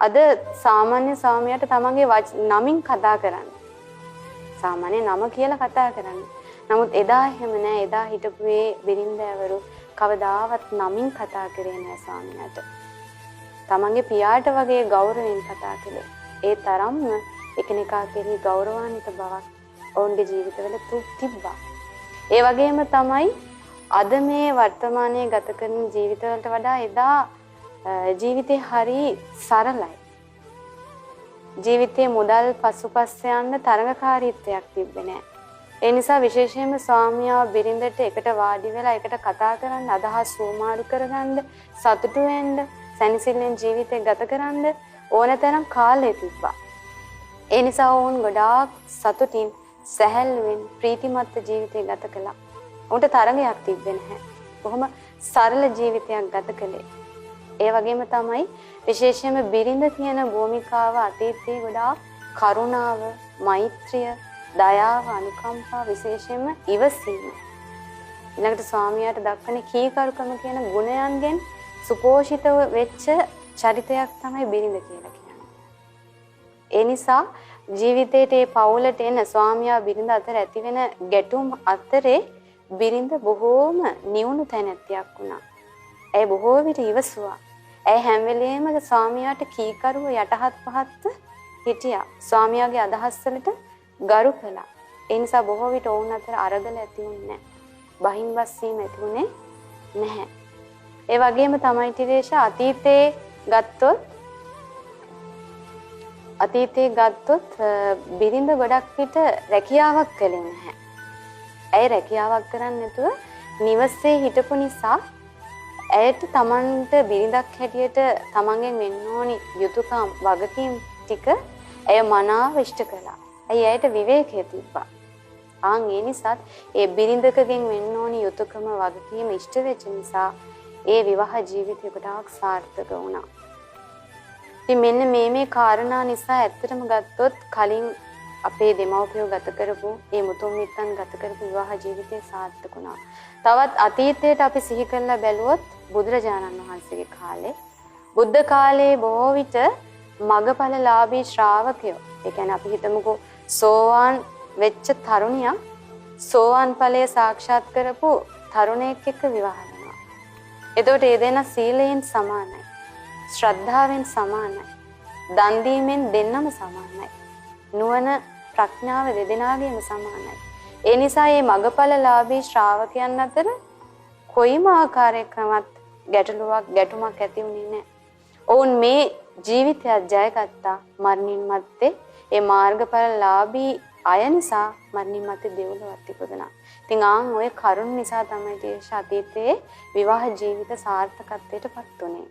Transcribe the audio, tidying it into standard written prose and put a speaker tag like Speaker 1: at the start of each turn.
Speaker 1: අද සාමාන්‍ය ස්වාමියාට තමන්ගේ නමින් කතා කරන්න. සාමාන්‍ය නම කියලා කතා කරන්න. නමුත් එදා එහෙම නෑ. එදා හිටපු ඒ බිරින්දෑවරු කවදාවත් නමින් කතා කරේ නෑ ස්වාමියාට. තමන්ගේ පියාට වගේ ගෞරවයෙන් කතා කළේ. ඒ තරම්ම එකිනෙකා කෙරෙහි ගෞරවාන්විත බවක් ඔවුන්ගේ ජීවිතවල තිබ්බා. ඒ වගේම තමයි අද මේ වර්තමානයේ ගත කරන ජීවිතවලට වඩා එදා ජීවිතේ හරි සරලයි. ජීවිතේ මුදල් පසුපස්ස යන්න තරඟකාරීත්වයක් තිබ්බේ නෑ. ඒ නිසා විශේෂයෙන්ම ස්වාමියා බිරිඳට එකට වාඩි වෙලා එකට කතා කරන්න, අදහස් සෝමාරු කරගන්න, සතුටු වෙන්න, සැනසෙල්ලෙන් ජීවිතේ ගත කරන්න ඕනතරම් කාලය තිබ්බා. ඒ නිසා වුන් ගොඩාක් සතුටින්, සැහැල්ලුවෙන්, ප්‍රීතිමත් ජීවිතේ ගත කළා. උන්ට තරඟයක් තිබ්බේ නැහැ. කොහොම සරල ජීවිතයක් ගත කළේ. ඒ වගේම තමයි විශේෂයෙන්ම බිරිඳ කියන භූමිකාව අතීතයේ ගොඩාක් කරුණාව, මෛත්‍රිය, දයාව, අනුකම්පා, විශේෂයෙන්ම ඉවසීම. ඊළඟට ස්වාමියාට දක්වන කීකරුකම කියන ගුණයන්ගෙන් සුපෝෂිතව වෙච්ච චරිතයක් තමයි බිරිඳ කියලා කියන්නේ. ඒ නිසා ජීවිතයේ මේ පවුලට එන ස්වාමියා බිරිඳ අතර ඇතිවෙන ගැටුම් අතරේ බිරිඳ බොහෝම නිවුණු තැනැත්තියක් වුණා. ඇය බොහෝ විට ඉවසුවා. ඇය හැම වෙලේම ස්වාමියාට කීකරුව යටහත් පහත්ව හිටියා. ස්වාමියාගේ අදහස් වලට ගරු කළා. ඒ නිසා බොහෝ විට ඔවුන් අතර අරගල ඇති වුණේ නැහැ. බහින්බස් වීම ඇති වුණේ නැහැ. ඒ වගේම තමයි ටිරේෂා අතීතේ ගත්තොත් බිරිඳ ගොඩක් විට රැකියාවක් කළේ නැහැ. ඇය රැකියාවක් කරන්නේ නැතුව නිවසේ හිටපු නිසා ඇයට තමන්ට බිරිඳක් හැටියට තමන්ගෙන් වෙන්න ඕනි යුතුයකම් වගකීම් ටික ඇය මනාව ඉෂ්ට කළා. ඇයට විවේකයේ තිබ්බා. ඒ නිසාත් ඒ බිරිඳකගෙන් වෙන්න ඕනි යුතුයකම වගකීම ඉෂ්ට වෙච්ච නිසා ඒ විවාහ ජීවිතය ගොඩාක් සාර්ථක වුණා. ඉතින් මෙන්න මේ කාරණා නිසා ඇත්තටම ගත්තොත් කලින් අපේ දෙමව්පියෝ ගත කරපු මේ මුතුන් මිත්තන් ගත කරපු විවාහ ජීවිතය සාර්ථක වුණා. තවත් අතීතයට අපි සිහි කරලා බැලුවොත් බුදුරජාණන් වහන්සේගේ කාලේ බුද්ධ කාලේ බොහෝ විට මගපලලාභී ශ්‍රාවකයෝ, ඒ කියන්නේ අපි හිතමුකෝ සෝවාන් වෙච්ච තරුණියක් සෝවාන් ඵලය සාක්ෂාත් කරපු තරුණයෙක් එක්ක විවාහ වෙනවා. එතකොට ඒ දෙන්නා සීලයෙන් සමානයි, ශ්‍රද්ධාවෙන් සමානයි, දන් දීමෙන් දෙන්නම සමානයි, නුවණ ප්‍රඥාව දෙදෙනාගේම සමානයි. ඒ නිසා මේ මගපලලාභී ශ්‍රාවකයන් අතර කොයිම ආකාරයකවත් ගැටුමක් ඇති වුණේ නැහැ. ඔවුන් මේ ජීවිතය ජයගත්තා. මරණින් මත්තේ ඒ මාර්ගඵලලාභී අය නිසා මරණින් මත්තේ දෙව්ලොවත් ඉපදුණා. ඉතින් ඔය කරුණ නිසා තමයි අතීතයේ විවාහ ජීවිත සාර්ථකත්වයට පත් වුණේ.